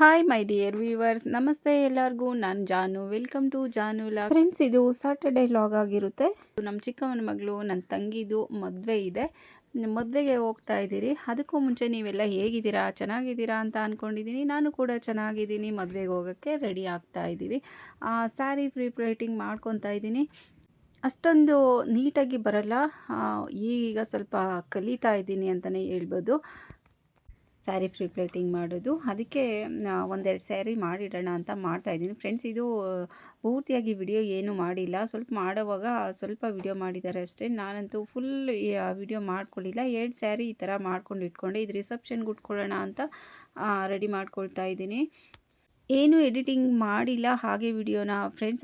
Hi my dear viewers, ನಮಸ್ತೆ ಎಲ್ಲರಿಗೂ. ನಾನು ಜಾನು. Welcome to Janu vlog. Friends, ಇದು ಸಾಟರ್ಡೇ ವ್ಲಾಗ್ ಆಗಿರುತ್ತೆ. ನಮ್ಮ ಚಿಕ್ಕಮ್ಮನ ಮಗಳು, ನನ್ನ ತಂಗಿದು ಮದುವೆ ಇದೆ. ಮದುವೆಗೆ ಹೋಗ್ತಾ ಇದ್ದೀರಿ. ಅದಕ್ಕೂ ಮುಂಚೆ ನೀವೆಲ್ಲ ಹೇಗಿದ್ದೀರಾ, ಚೆನ್ನಾಗಿದ್ದೀರಾ ಅಂತ ಅಂದ್ಕೊಂಡಿದ್ದೀನಿ. ನಾನು ಕೂಡ ಚೆನ್ನಾಗಿದ್ದೀನಿ. ಮದುವೆಗೆ ಹೋಗೋಕ್ಕೆ ರೆಡಿ ಆಗ್ತಾ ಇದ್ದೀವಿ. ಸ್ಯಾರಿ ಪ್ಲೇಟಿಂಗ್ ಮಾಡ್ಕೊತಾ ಇದ್ದೀನಿ. ಅಷ್ಟೊಂದು ನೀಟಾಗಿ ಬರಲ್ಲ, ಈಗ ಸ್ವಲ್ಪ ಕಲಿತಾ ಇದ್ದೀನಿ ಅಂತಲೇ ಹೇಳ್ಬೋದು ಸ್ಯಾರಿ ಪ್ಲೇಟಿಂಗ್ ಮಾಡೋದು. ಅದಕ್ಕೆ ಒಂದೆರಡು ಸ್ಯಾರಿ ಮಾಡಿಡೋಣ ಅಂತ ಮಾಡ್ತಾಯಿದ್ದೀನಿ. ಫ್ರೆಂಡ್ಸ್, ಇದು ಪೂರ್ತಿಯಾಗಿ ವಿಡಿಯೋ ಏನೂ ಮಾಡಿಲ್ಲ. ಸ್ವಲ್ಪ ಮಾಡೋವಾಗ ಸ್ವಲ್ಪ ವಿಡಿಯೋ ಮಾಡಿದ್ದಾರೆ ಅಷ್ಟೇ. ನಾನಂತೂ ಫುಲ್ ವಿಡಿಯೋ ಮಾಡ್ಕೊಳ್ಳಿಲ್ಲ. 2 ಸ್ಯಾರಿ ಈ ಥರ ಮಾಡ್ಕೊಂಡು ಇಟ್ಕೊಂಡೆ. ಇದು ರಿಸೆಪ್ಷನ್ಗೆ ಉಟ್ಕೊಳ್ಳೋಣ ಅಂತ ರೆಡಿ ಮಾಡ್ಕೊಳ್ತಾ ಇದ್ದೀನಿ. ಏನು ಎಡಿಟಿಂಗ್ ಮಾಡಿಲ್ಲ, ಹಾಗೆ ವಿಡಿಯೋನ ಫ್ರೆಂಡ್ಸ್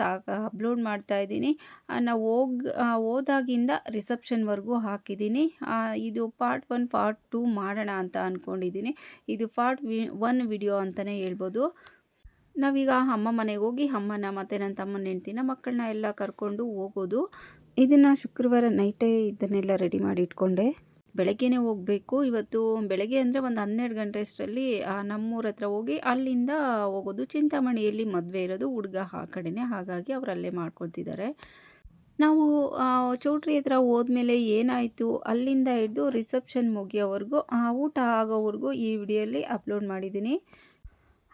ಅಪ್ಲೋಡ್ ಮಾಡ್ತಾ ಇದ್ದೀನಿ. ನಾವು ಹೋದಾಗಿಂದ ರಿಸೆಪ್ಷನ್ವರೆಗೂ ಹಾಕಿದ್ದೀನಿ. ಇದು ಪಾರ್ಟ್ 1 ಪಾರ್ಟ್ 2 ಮಾಡೋಣ ಅಂತ ಅಂದ್ಕೊಂಡಿದ್ದೀನಿ. ಇದು ಪಾರ್ಟ್ 1 ವಿಡಿಯೋ ಅಂತಲೇ ಹೇಳ್ಬೋದು. ನಾವೀಗ ಅಮ್ಮ ಮನೆಗೆ ಹೋಗಿ ಅಮ್ಮನ ಮತ್ತು ನನ್ನ ತಮ್ಮನ ಹೆಂಡ್ತಿನ ಮಕ್ಕಳನ್ನ ಎಲ್ಲ ಕರ್ಕೊಂಡು ಹೋಗೋದು. ಇದನ್ನು ಶುಕ್ರವಾರ ನೈಟೇ ಇದನ್ನೆಲ್ಲ ರೆಡಿ ಮಾಡಿ ಇಟ್ಕೊಂಡೆ. ಬೆಳಗ್ಗೆನೇ ಹೋಗಬೇಕು. ಇವತ್ತು ಬೆಳಗ್ಗೆ ಅಂದರೆ ಒಂದು 12 ಗಂಟೆ ಅಷ್ಟರಲ್ಲಿ ನಮ್ಮೂರ ಹತ್ರ ಹೋಗಿ ಅಲ್ಲಿಂದ ಹೋಗೋದು. ಚಿಂತಾಮಣಿಯಲ್ಲಿ ಮದುವೆ ಇರೋದು, ಹುಡುಗ ಆ ಕಡೆನೇ, ಹಾಗಾಗಿ ಅವ್ರು ಅಲ್ಲೇ ಮಾಡ್ಕೊಳ್ತಿದ್ದಾರೆ. ನಾವು ಚೌಟ್ರಿ ಹತ್ರ ಹೋದ್ಮೇಲೆ ಏನಾಯಿತು, ಅಲ್ಲಿಂದ ಹಿಡಿದು ರಿಸೆಪ್ಷನ್ ಮುಗಿಯೋವರೆಗೂ, ಊಟ ಆಗೋವರೆಗೂ ಈ ವಿಡಿಯೋಲಿ ಅಪ್ಲೋಡ್ ಮಾಡಿದ್ದೀನಿ.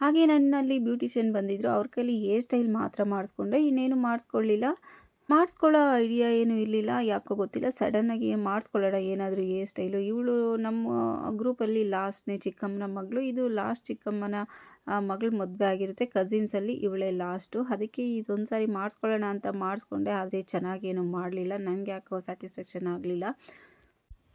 ಹಾಗೆ ನನ್ನಲ್ಲಿ ಬ್ಯೂಟಿಷಿಯನ್ ಬಂದಿದ್ದರು. ಅವ್ರ ಕೈಲಿ ಹೇರ್ ಸ್ಟೈಲ್ ಮಾತ್ರ ಮಾಡಿಸ್ಕೊಂಡೆ, ಇನ್ನೇನು ಮಾಡಿಸ್ಕೊಳ್ಳಿಲ್ಲ. ಮಾಡಿಸ್ಕೊಳ್ಳೋ ಐಡಿಯಾ ಏನೂ ಇರಲಿಲ್ಲ, ಯಾಕೋ ಗೊತ್ತಿಲ್ಲ. ಸಡನ್ನಾಗಿ ಮಾಡಿಸ್ಕೊಳ್ಳೋಣ ಏನಾದರೂ ಹೇರ್ ಸ್ಟೈಲು. ಇವಳು ನಮ್ಮ ಗ್ರೂಪಲ್ಲಿ ಲಾಸ್ಟ್ನೇ ಚಿಕ್ಕಮ್ಮನ ಮಗಳು. ಇದು ಲಾಸ್ಟ್ ಚಿಕ್ಕಮ್ಮನ ಮಗಳು ಮದುವೆ ಆಗಿರುತ್ತೆ. ಕಸಿನ್ಸಲ್ಲಿ ಇವಳೇ ಲಾಸ್ಟು. ಅದಕ್ಕೆ ಇದೊಂದು ಸಾರಿ ಮಾಡಿಸ್ಕೊಳ್ಳೋಣ ಅಂತ ಮಾಡಿಸ್ಕೊಂಡೆ. ಆದರೆ ಚೆನ್ನಾಗೇನು ಮಾಡಲಿಲ್ಲ. ನನಗೆ ಯಾಕೋ ಸ್ಯಾಟಿಸ್ಫ್ಯಾಕ್ಷನ್ ಆಗಲಿಲ್ಲ.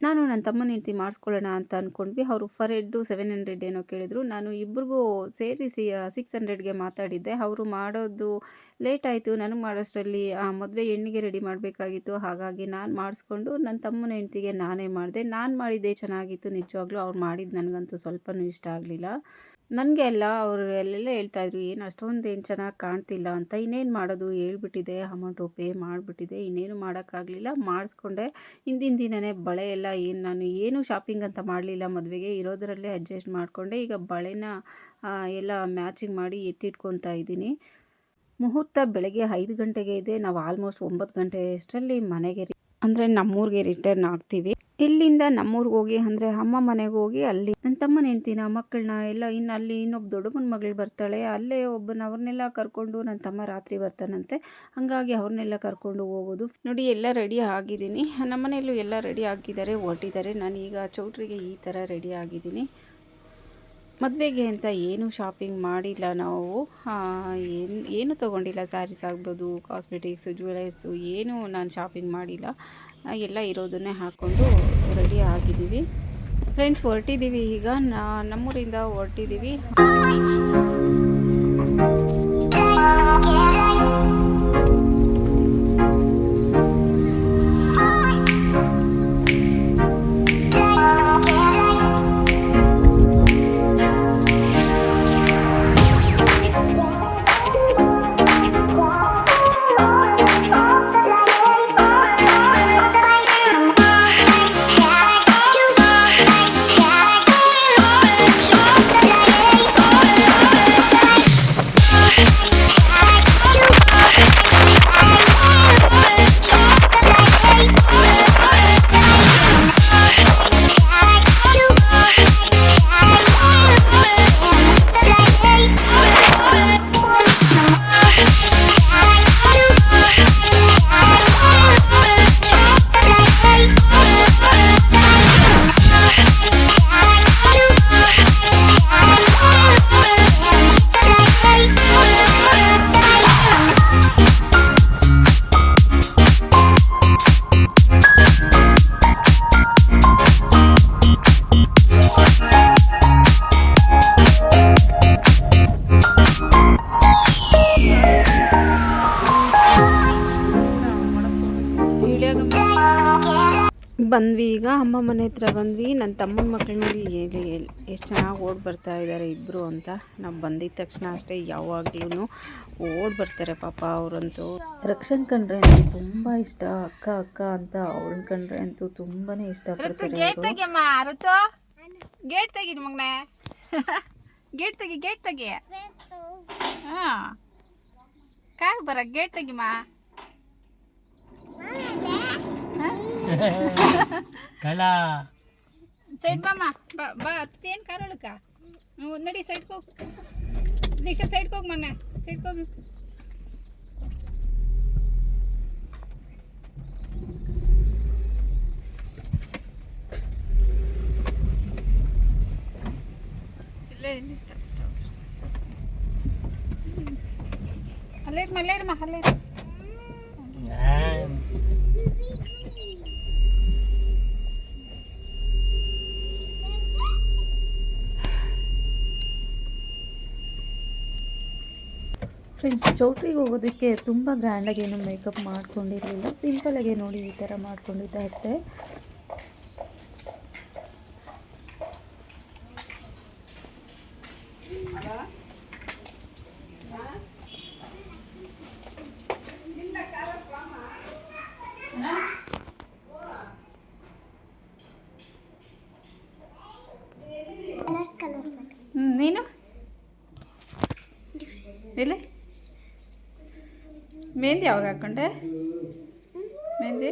ನಾನು ನನ್ನ ತಮ್ಮನ ಹೆಂಡ್ತಿ ಮಾಡಿಸ್ಕೊಳ್ಳೋಣ ಅಂತ ಅಂದ್ಕೊಂಡ್ವಿ. ಅವರು ಫರ್ ಹೆಡ್ಡು 700 ಏನೋ ಕೇಳಿದರು. ನಾನು ಇಬ್ಬರಿಗೂ ಸೇರಿಸಿ 600ಗೆ ಮಾತಾಡಿದ್ದೆ. ಅವರು ಮಾಡೋದು ಲೇಟ್ ಆಯಿತು. ನನಗೆ ಮಾಡೋಷ್ಟರಲ್ಲಿ ಮದುವೆ ಹೆಣ್ಣಿಗೆ ರೆಡಿ ಮಾಡಬೇಕಾಗಿತ್ತು. ಹಾಗಾಗಿ ನಾನು ಮಾಡಿಸ್ಕೊಂಡು ನನ್ನ ತಮ್ಮನ ಹೆಂಡ್ತಿಗೆ ನಾನೇ ಮಾಡಿದೆ. ನಾನು ಮಾಡಿದ್ದೇ ಚೆನ್ನಾಗಿತ್ತು ನಿಜವಾಗ್ಲೂ. ಅವ್ರು ಮಾಡಿದ್ದು ನನಗಂತೂ ಸ್ವಲ್ಪನೂ ಇಷ್ಟ ಆಗಲಿಲ್ಲ. ನನಗೆ ಅಲ್ಲ, ಅವರು ಅಲ್ಲೆಲ್ಲ ಹೇಳ್ತಾಯಿದ್ರು, ಏನು ಅಷ್ಟೊಂದೇನು ಚೆನ್ನಾಗಿ ಕಾಣ್ತಿಲ್ಲ ಅಂತ. ಇನ್ನೇನು ಮಾಡೋದು, ಹೇಳ್ಬಿಟ್ಟಿದೆ, ಅಮೌಂಟು ಪೇ ಮಾಡಿಬಿಟ್ಟಿದೆ, ಇನ್ನೇನು ಮಾಡೋಕ್ಕಾಗಲಿಲ್ಲ. ಮಾಡಿಸ್ಕೊಂಡೆ. ಹಿಂದಿನ ದಿನವೇ ಬಳೆ ಎಲ್ಲ ನಾನು ಏನು ಶಾಪಿಂಗ್ ಅಂತ ಮಾಡಲಿಲ್ಲ. ಮದುವೆಗೆ ಇರೋದರಲ್ಲೇ ಅಡ್ಜಸ್ಟ್ ಮಾಡಿಕೊಂಡೆ. ಈಗ ಬಳೆನ ಎಲ್ಲ ಮ್ಯಾಚಿಂಗ್ ಮಾಡಿ ಎತ್ತಿಟ್ಕೊತಾ ಇದ್ದೀನಿ. ಮುಹೂರ್ತ ಬೆಳಗ್ಗೆ 5 ಗಂಟೆಗೆ ಇದೆ. ನಾವು ಆಲ್ಮೋಸ್ಟ್ 9 ಗಂಟೆ ಅಷ್ಟರಲ್ಲಿ ಮನೆಗೆ ಅಂದರೆ ನಮ್ಮೂರಿಗೆ ರಿಟರ್ನ್ ಆಗ್ತೀವಿ. ಇಲ್ಲಿಂದ ನಮ್ಮೂರಿಗೆ ಹೋಗಿ ಅಂದರೆ ಅಮ್ಮ ಮನೆಗೆ ಹೋಗಿ ಅಲ್ಲಿ ನನ್ನ ತಮ್ಮನ ಹೆಂಡ್ತಿನ ಮಕ್ಕಳನ್ನ ಎಲ್ಲ ಅಲ್ಲಿ ಇನ್ನೊಬ್ಬ ದೊಡ್ಡಮ್ಮನ ಮಗಳು ಬರ್ತಾಳೆ, ಅಲ್ಲೇ ಅವ್ರನ್ನೆಲ್ಲ ಕರ್ಕೊಂಡು ನನ್ನ ತಮ್ಮ ರಾತ್ರಿ ಬರ್ತಾನಂತೆ. ಹಾಗಾಗಿ ಅವ್ರನ್ನೆಲ್ಲ ಕರ್ಕೊಂಡು ಹೋಗೋದು. ನೋಡಿ, ಎಲ್ಲ ರೆಡಿ ಆಗಿದ್ದೀನಿ. ನಮ್ಮನೆಯಲ್ಲೂ ಎಲ್ಲ ರೆಡಿ ಆಗಿದ್ದಾರೆ, ಹೊರಟಿದ್ದಾರೆ. ನಾನು ಈಗ ಚೌಟ್ರಿಗೆ ಈ ಥರ ರೆಡಿ ಆಗಿದ್ದೀನಿ. ಮದುವೆಗೆ ಅಂತ ಏನು ಶಾಪಿಂಗ್ ಮಾಡಿಲ್ಲ ನಾವು. ಏನು ತೊಗೊಂಡಿಲ್ಲ. ಸ್ಯಾರೀಸ್ ಆಗ್ಬೋದು, ಕಾಸ್ಮೆಟಿಕ್ಸು, ಜ್ಯುವೆಲರ್ಸು ಏನೂ ನಾನು ಶಾಪಿಂಗ್ ಮಾಡಿಲ್ಲ. ಎಲ್ಲ ಇರೋದನ್ನೇ ಹಾಕ್ಕೊಂಡು ರೆಡಿ ಆಗಿದ್ದೀವಿ. ಫ್ರೆಂಡ್ಸ್, ಹೊರಟಿದ್ದೀವಿ. ಈಗ ನಮ್ಮೂರಿಂದ ಹೊರಟಿದ್ದೀವಿ. ಬಂದ್ವಿ. ಈಗ ಅಮ್ಮ ಮನೆ ಹತ್ರ ಬಂದ್ವಿ. ನನ್ನ ತಮ್ಮನ ಮಕ್ಕಳು ನೋಡಿ ಎಷ್ಟು ಚೆನ್ನಾಗಿ ಓಡಿ ಬರ್ತಾ ಇದ್ದಾರೆ ಇಬ್ಬರು ಅಂತ. ನಾವು ಬಂದಿದ್ದ ತಕ್ಷಣ ಅಷ್ಟೇ ಯಾವಾಗ್ಲೂ ಓಡಿ ಬರ್ತಾರೆ ಪಾಪ ಅವರಂತೂ. ರಕ್ಷಣ್ ಕಂಡ್ರೆ ನನಗೆ ತುಂಬ ಇಷ್ಟ, ಅಕ್ಕ ಅಕ್ಕ ಅಂತ. ಅವ್ರನ್ನ ಕಂಡ್ರೆ ಅಂತೂ ತುಂಬಾ ಇಷ್ಟಪಡ್ತಾರೆ. ಗೇಟ್ ತೆಗಿ ಮಗನೇ. ಗೇಟ್ ತೆಗಿ. ಹಾಂ ಕಾರ್ ಬರ ಗೇಟ್ ತೆಗಿಮ್ಮ. ಕಳ ಸೈಡ್ ಬಾಮ್ಮ. ಬಾ ಏನು ಕಾರ್ ಒಳಕ ನಡಿ ಸೈಡ್ಗೆ ಹೋಗಿ. ನಿಶಾ ಸೈಡ್ಗೆ ಹೋಗಿ ಮೊನ್ನೆ ಸೈಡ್ಗೆ ಹೋಗಿ. ಇಲ್ಲೇ ಇಷ್ಟ ಅಲ್ಲೇ ಇರಮ್ಮ ಅಲ್ಲೇ. ಫ್ರೆಂಡ್ಸ್, ಚೌಟ್ರಿಗೆ ಹೋಗೋದಕ್ಕೆ ತುಂಬ ಗ್ರ್ಯಾಂಡಾಗಿ ಏನು ಮೇಕಪ್ ಮಾಡ್ಕೊಂಡಿರಲಿಲ್ಲ. ಸಿಂಪಲಾಗೆ ನೋಡಿ ಈ ಥರ ಮಾಡ್ಕೊಂಡಿದ್ದೆ ಅಷ್ಟೇ. ನೀನು ಇಲ್ಲ ಮೆಹಂದಿ ಯಾವಾಗ ಹಾಕ್ಕೊಂಡೆ? ಮೆಹಂದಿ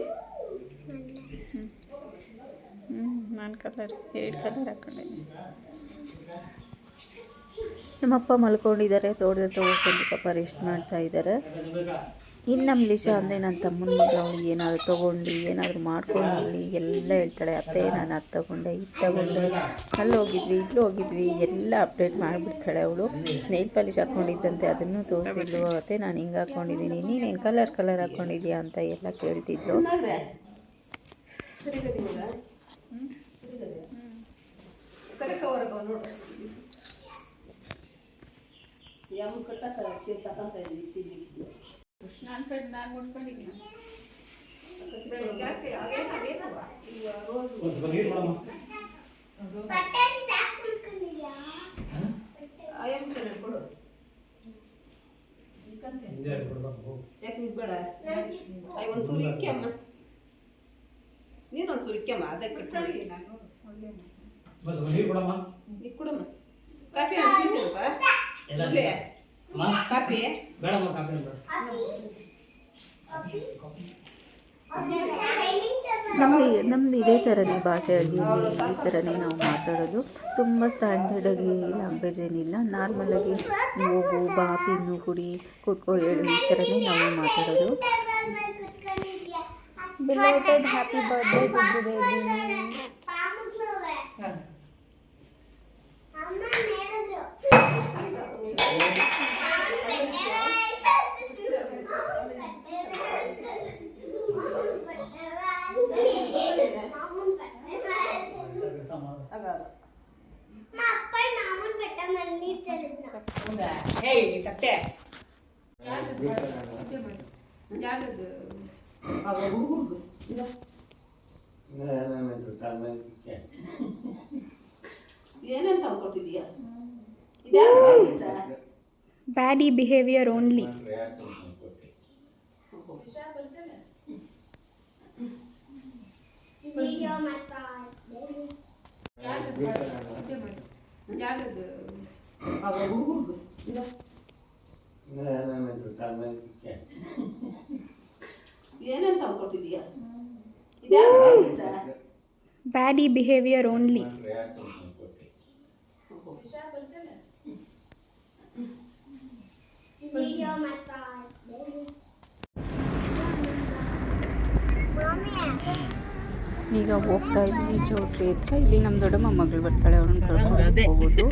ನಾನು ಕಲರ್ 2 ಕಲರ್ ಹಾಕ್ಕೊಂಡೆ. ನಮ್ಮಪ್ಪ ಮಲ್ಕೊಂಡಿದ್ದಾರೆ, ತೋಟದಲ್ಲಿ ತೊಗೊಂಡು ಪಾಪ ರೆಸ್ಟ್ ಮಾಡ್ತಾ ಇದ್ದಾರೆ. ಇನ್ನು ನಮ್ಮ ಲಿಶಾ ಅಂದರೆ ನನ್ನ ತಮ್ಮನ ಮಗಳು, ಅವಳಿಗೆ ಏನಾದರೂ ತೊಗೊಂಡು ಏನಾದರೂ ಮಾಡ್ಕೊಂಡು ಎಲ್ಲ ಹೇಳ್ತಾಳೆ. ಅತ್ತೆ ನಾನು ಅದು ತೊಗೊಂಡೆ, ಇದು ತೊಗೊಂಡೆ, ಅಲ್ಲಿ ಹೋಗಿದ್ವಿ, ಇಲ್ಲಿ ಹೋಗಿದ್ವಿ, ಎಲ್ಲ ಅಪ್ಡೇಟ್ ಮಾಡಿಬಿಡ್ತಾಳೆ ಅವಳು. ನೈಲ್ ಪಾಲಿಶ್ ಹಾಕ್ಕೊಂಡಿದ್ದಂತೆ ಅದನ್ನು ತೋರಿಸ್ತಿದ್ಲು. ಅತ್ತೆ ನಾನು ಹಿಂಗೆ ಹಾಕ್ಕೊಂಡಿದ್ದೀನಿ, ನೀನೇನು ಕಲರ್ ಹಾಕ್ಕೊಂಡಿದ್ಯಾ ಅಂತ ಎಲ್ಲ ಕೇಳ್ತಿದ್ಲು. ನೀನು ಸುರಿಕಮ್ಮ ಅದಕ್ಕೆ ಕಾಫಿ ನಮ್ಮದು ಇದೇ ಥರನೇ ಭಾಷೆ ಆಗಿ ಈ ಥರನೇ ನಾವು ಮಾತಾಡೋದು. ತುಂಬ ಸ್ಟ್ಯಾಂಡರ್ಡಾಗಿ ಲ್ಯಾಂಗ್ವೇಜ್ ಏನಿಲ್ಲ. ನಾರ್ಮಲಾಗಿ ಹೋಗು, ಬಾ, ತಿನ್ನು, ಕುಡಿ, ಕೂತ್ಕೋ, ಹೇಳು, ಈ ಥರನೇ ನಾವು ಮಾತಾಡೋದು. ಬಿಲೇಟೆಡ್ ಹ್ಯಾಪಿ ಬರ್ತ್ಡೇ ಗುಡ್ಡು ಬೇಬಿ. ಏನಂತ ಕೊಟ್ಟಿದ್ಯಾ? Baddie behavior only. ಏನಂತ ಕೊಟ್ಟಿದ್ಯಾ? Baddie behavior only. ಈಗ ಹೋಗ್ತಾ ಇದ್ವಿ ಚೌಟ್ರಿ ಹತ್ರ. ಇಲ್ಲಿ ನಮ್ಮ ದೊಡ್ಡಮ್ಮ ಮಗಳು ಬರ್ತಾಳೆ, ಅವ್ರನ್ನ ಕರ್ಕೊಂಡು ಹೋಗೋದು.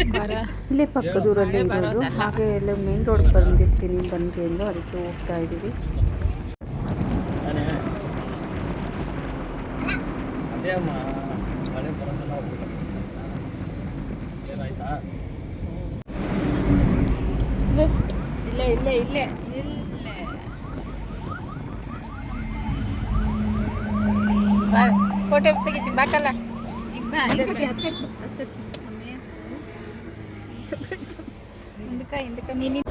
ಇಲ್ಲೇ ಪಕ್ಕದೂರಲ್ಲೇ ಇರೋದು. ಹಾಗೆ ಎಲ್ಲ ಮೇನ್ ರೋಡ್ಗೆ ಬಂದಿರ್ತೀನಿ ಬನ್ನಿ ಎಂದು ಅದಕ್ಕೆ ಹೋಗ್ತಾ ಇದ್ದೀವಿ. ಸ್ವಿಫ್ಟ್ ಇಲ್ಲೇ ಫೋಟೋ ತೆಗಿತೀನಿ ಬಾಕಲ್ಲ. ಹಿಂದಕ್ಕ ನೀನು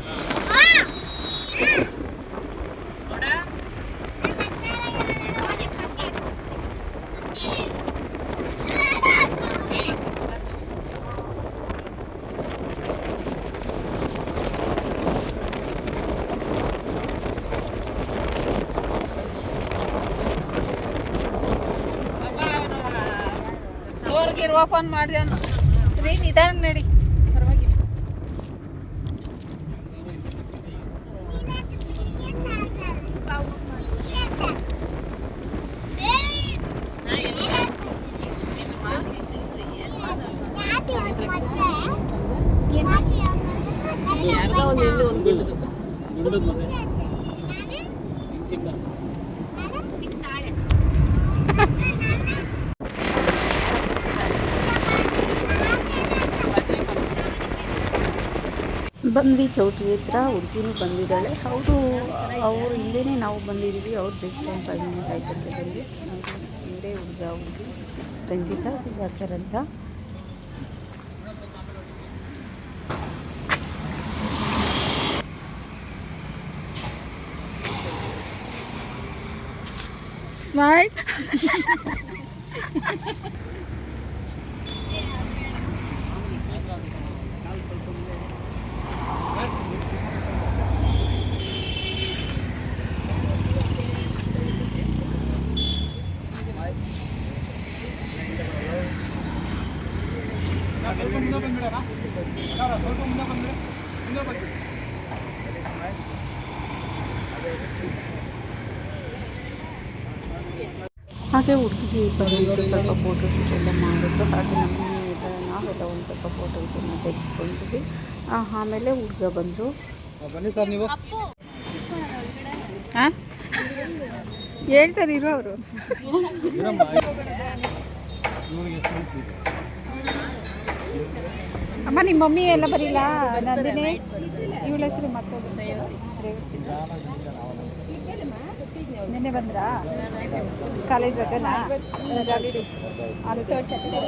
ಓಪನ್ ಮಾಡಿದೆ ರೀ ನಿಧಾನಕ್ಕೆ ನಡಿ ಪರವಾಗಿಲ್ಲ. ಬಂದ್ವಿ ಚೌಟ್ರಿ ಹತ್ರ, ಹುಡುಗಿನೂ ಬಂದಿದ್ದಾಳೆ. ಅವ್ರ ಹಿಂದೆನೇ ನಾವು ಬಂದಿದ್ದೀವಿ. ಅವ್ರು ಜಸ್ಟ್ ಒಂದು 5 ಮಿನಿಟ್ ಆಯ್ತಂತೆ ಬಂದು. ಹಿಂದೆ ಹುಡುಗಿ ರಂಜಿತಾ ಸುಧಾಕರ್ ಅಂತ. ಸ್ಮೈಲ್. ಹಾಗೆ ಹುಡುಗಿಗೆ ಬಂದಿದ್ದು ಸ್ವಲ್ಪ ಫೋಟೋಶೂಟ್ ಎಲ್ಲ ಮಾಡಿದ್ರು. ಹಾಗೆ ನಾವೆಲ್ಲ ಒಂದು ಸ್ವಲ್ಪ ಫೋಟೋಸನ್ನು ತೆಗೆಸ್ಕೊಂಡ್ವಿ. ಆಮೇಲೆ ಹುಡುಗ ಬಂದರು. ಬನ್ನಿ ಸರ್ ನೀವು. ಹಾಂ ಹೇಳ್ತಾರೆ ಇರೋ ಅವರು. ಅಮ್ಮ ನಿಮ್ಮ ಮಮ್ಮಿ ಎಲ್ಲ ಬರೀಲ್ಲ. ನಂದಿನಿ ಇವಳ ಹೆಸರು ಮತ್ತೊಂದು ನಿನ್ನೆ ಬಂದ್ರಾ? ಕಾಲೇಜ್ ರಜನಾ? ಅದು ಥರ್ಡ್ ಸ್ಯಾಟರ್ಡೇ.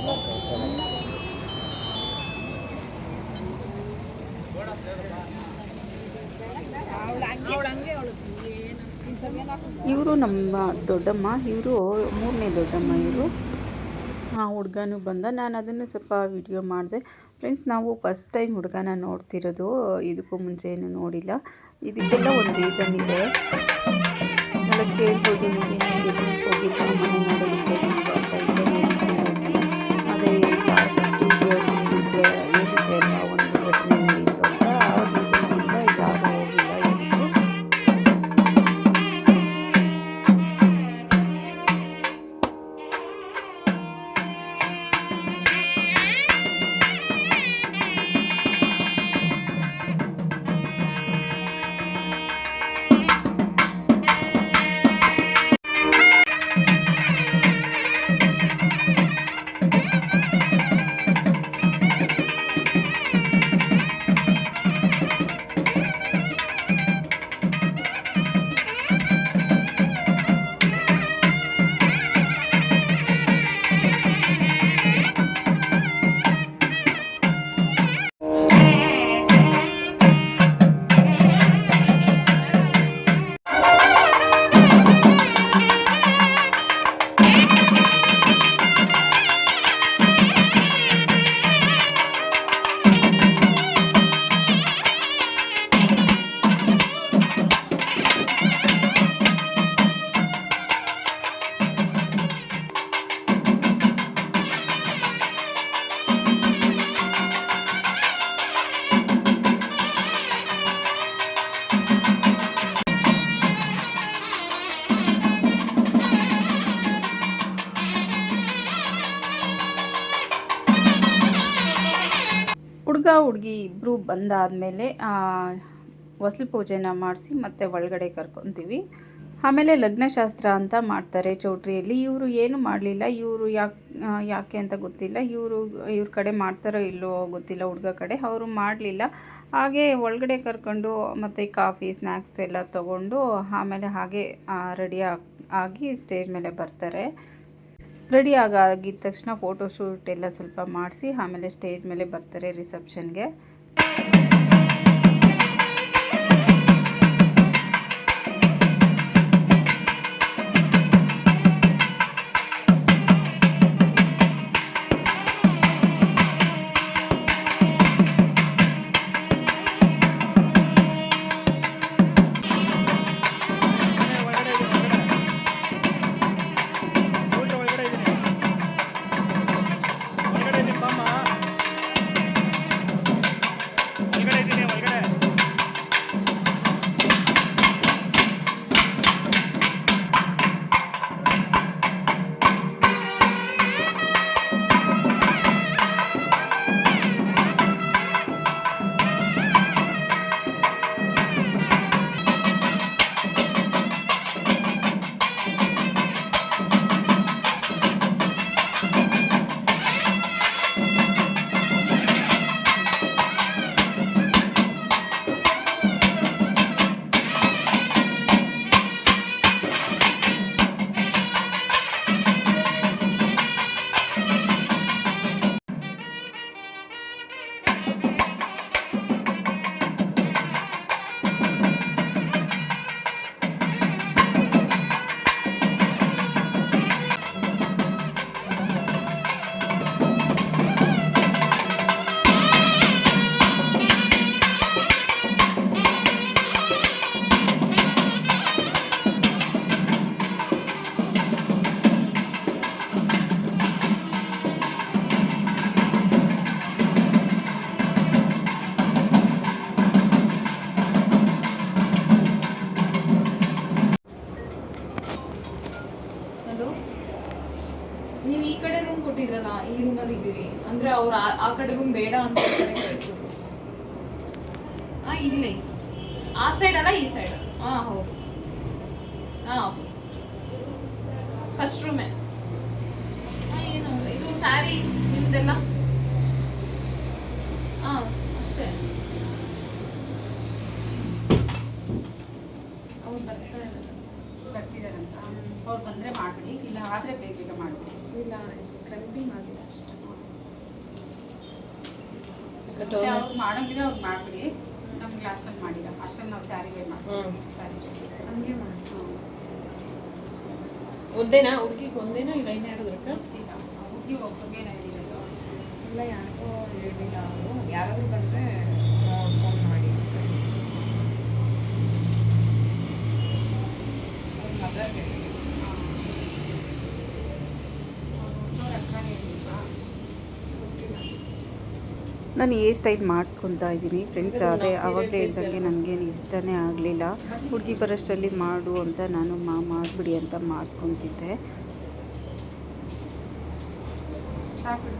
ಇವರು ನಮ್ಮ ದೊಡ್ಡಮ್ಮ, ಇವರು 3ನೇ ದೊಡ್ಡಮ್ಮ ಇವರು. ಹುಡುಗನೂ ಬಂದ. ನಾನು ಅದನ್ನು ಸ್ವಲ್ಪ ವಿಡಿಯೋ ಮಾಡಿದೆ. ಫ್ರೆಂಡ್ಸ್, ನಾವು ಫಸ್ಟ್ ಟೈಮ್ ಹುಡುಗನ ನೋಡ್ತಿರೋದು. ಇದಕ್ಕೂ ಮುಂಚೆ ಏನು ನೋಡಿಲ್ಲ. ಇದಕ್ಕೆಲ್ಲ ಒಂದು ರೀಸನ್ ಇದೆ. ಎಲ್ಲ ಕೇಳ್ಬೋದು, ನೀವು ಹೋಗಿಲ್ಲ ಮನೆ ನೋಡೋದಕ್ಕೆ ಅಂತ ಇದ್ದರೆ ಅದೇ ಲಾಸ್ಟು ಹೇಳಿದ್ದೆ ಎಲ್ಲ ಒಂದು ಘಟನೆ ನಡೀತು ಅಂತ. ಆ ರೀಸನ್ನಿಂದ ಯಾರು ಹೋಗಿಲ್ಲ ಎಂದು. ಹುಡುಗ ಹುಡುಗಿ ಇಬ್ಬರು ಬಂದಾದಮೇಲೆ ಹೊಸ್ಲು ಪೂಜೆನ ಮಾಡಿಸಿ ಮತ್ತೆ ಒಳಗಡೆ ಕರ್ಕೊತೀವಿ. ಆಮೇಲೆ ಲಗ್ನಶಾಸ್ತ್ರ ಅಂತ ಮಾಡ್ತಾರೆ ಚೌಟ್ರಿಯಲ್ಲಿ. ಇವರು ಏನು ಮಾಡಲಿಲ್ಲ. ಇವರು ಯಾಕೆ ಅಂತ ಗೊತ್ತಿಲ್ಲ. ಇವ್ರ ಕಡೆ ಮಾಡ್ತಾರೋ ಇಲ್ಲೋ ಗೊತ್ತಿಲ್ಲ. ಹುಡುಗ ಕಡೆ ಅವರು ಮಾಡಲಿಲ್ಲ. ಹಾಗೆ ಒಳಗಡೆ ಕರ್ಕೊಂಡು ಮತ್ತು ಕಾಫಿ ಸ್ನ್ಯಾಕ್ಸ್ ಎಲ್ಲ ತೊಗೊಂಡು ಆಮೇಲೆ ಹಾಗೆ ರೆಡಿ ಆಗಿ ಸ್ಟೇಜ್ ಮೇಲೆ ಬರ್ತಾರೆ. ರೆಡಿ ಆಗಿದ ತಕ್ಷಣ ಫೋಟೋಶೂಟ್ ಎಲ್ಲ ಸ್ವಲ್ಪ ಮಾಡಿಸಿ ಆಮೇಲೆ ಸ್ಟೇಜ್ ಮೇಲೆ ಬರ್ತಾರೆ ರಿಸೆಪ್ಷನ್ಗೆ. ಹುಡುಗನ್ ಬೇಡ ಅಂತ ಕಳಿಸೋದು. ಇಲ್ಲಿ ಆ ಸೈಡ್ ಅಲ್ಲ ಈ ಸೈಡ್. ಹೌದು. ಫಸ್ಟ್ ರೂಮೇ. ಏನು ಇದು ಸ್ಯಾರಿ ನಿಮ್ದೆಲ್ಲ? ಅಷ್ಟೇ. ಅವ್ರು ಬರ್ತಿದಾರಂತ ಅವ್ರು ಬಂದರೆ ಮಾಡಿಬಿಡಿ, ಇಲ್ಲ ಆದರೆ ಬೇಗ ಮಾಡಿಬಿಡಿ. ಇಲ್ಲ ಕ್ರಂಪಿಂಗ್ ಆಗಿಲ್ಲ ಅಷ್ಟೇ. ಅವ್ರು ಮಾಡಂಗಿದ್ರೆ ಅವ್ರು ಮಾಡಿಬಿಡಿ, ನಮ್ಮ ಕ್ಲಾಸಲ್ಲಿ ಮಾಡಿಲ್ಲ ಅಷ್ಟನ್ನು ನಾವು ಸ್ಯಾರಿ ವೇ ಮಾಡ್ತೀವಿ. ಸ್ಯಾರಿ ಹಂಗೆ ಮಾಡಿ. ಒಂದೇನಾ ಹುಡುಗಿಗೆ ಒಂದೇನಾ ಇಲ್ಲ ಇನ್ಯಾರು ಗೊತ್ತಿಲ್ಲ, ಹುಡುಗಿ ಒಬ್ಬರಿಗೆ ಹೇಳಿರೋದು. ಇಲ್ಲ ಯಾರಿಗೂ ಹೇಳಿಲ್ಲ ಅವರು. ಯಾರಾದರೂ ಬಂದರೆ ಫೋನ್ ಮಾಡಿ. ಅವ್ರ ಮದರ್ ಹೇಳಿಲ್ಲ. ಅವ್ರ ಅಕ್ಕ ಹೇಳಿಲ್ವಾ? ನಾನು ಹೇರ್ ಸ್ಟೈಲ್ ಮಾಡಿಸ್ಕೊತಾ ಇದ್ದೀನಿ ಫ್ರೆಂಡ್ಸ್. ಅದೇ ಆವಾಗಲೇ ಹೇಳ್ದಂಗೆ ನನಗೇನು ಇಷ್ಟನೇ ಆಗಲಿಲ್ಲ. ಹುಡುಗಿ ಬರೋಷ್ಟರಲ್ಲಿ ಮಾಡು ಅಂತ ನಾನು ಮಾಡಿಬಿಡಿ ಅಂತ ಮಾಡಿಸ್ಕೊತಿದ್ದೆ. ಸಾಕು.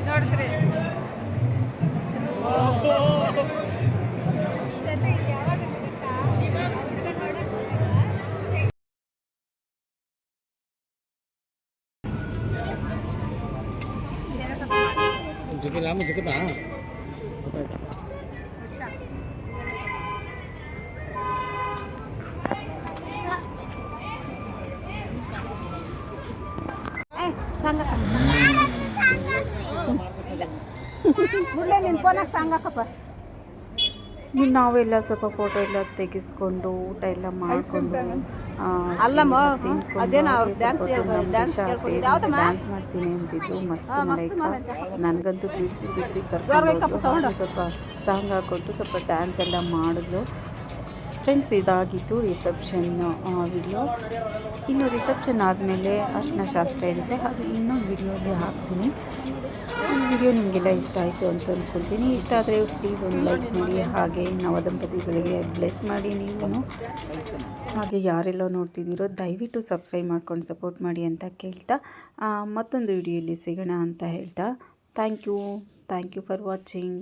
ನೋಡಿದ್ರಿ ನಾವೆಲ್ಲ ಸ್ವಲ್ಪ ಫೋಟೋ ಎಲ್ಲ ತೆಗೆಸ್ಕೊಂಡು ಊಟ ಎಲ್ಲ ಮಾಡಿಕೊಂಡು ಡ್ಯಾನ್ಸ್ ಮಾಡ್ತೀನಿ ಅಂತಿದ್ದು ಮಸ್ತ್ ಮಲೈಕ ನನಗಂತೂ ಬಿಡಿಸಿ ಕರ್ಕೊಂಡು ಸ್ವಲ್ಪ ಸಾಂಗ್ ಹಾಕ್ಕೊಟ್ಟು ಸ್ವಲ್ಪ ಡ್ಯಾನ್ಸ್ ಎಲ್ಲ ಮಾಡಿದ್ಲು. ಫ್ರೆಂಡ್ಸ್, ಇದಾಗಿತ್ತು ರಿಸೆಪ್ಷನ್ ವಿಡಿಯೋ. ಇನ್ನು ರಿಸೆಪ್ಷನ್ ಆದಮೇಲೆ ಅರ್ಶಿನ ಶಾಸ್ತ್ರ ಇರುತ್ತೆ, ಅದು ಇನ್ನೊಂದು ವಿಡಿಯೋಲಿ ಹಾಕ್ತೀನಿ. ಈ ವಿಡಿಯೋ ನಿಮಗೆಲ್ಲ ಇಷ್ಟ ಆಯಿತು ಅಂತ ಅಂದ್ಕೊಳ್ತೀನಿ. ಇಷ್ಟ ಆದರೆ ಪ್ಲೀಸ್ ಒಂದು ಲೈಕ್ ಮಾಡಿ, ಹಾಗೆ ನವದಂಪತಿಗಳಿಗೆ ಬ್ಲೆಸ್ ಮಾಡಿ. ನೀವು ಹಾಗೆ ಯಾರೆಲ್ಲ ನೋಡ್ತಿದ್ದೀರೋ ದಯವಿಟ್ಟು ಸಬ್ಸ್ಕ್ರೈಬ್ ಮಾಡ್ಕೊಂಡು ಸಪೋರ್ಟ್ ಮಾಡಿ ಅಂತ ಕೇಳ್ತಾ ಮತ್ತೊಂದು ವಿಡಿಯೋಲಿ ಸಿಗೋಣ ಅಂತ ಹೇಳ್ತಾ ಥ್ಯಾಂಕ್ ಯು ಫಾರ್ ವಾಚಿಂಗ್.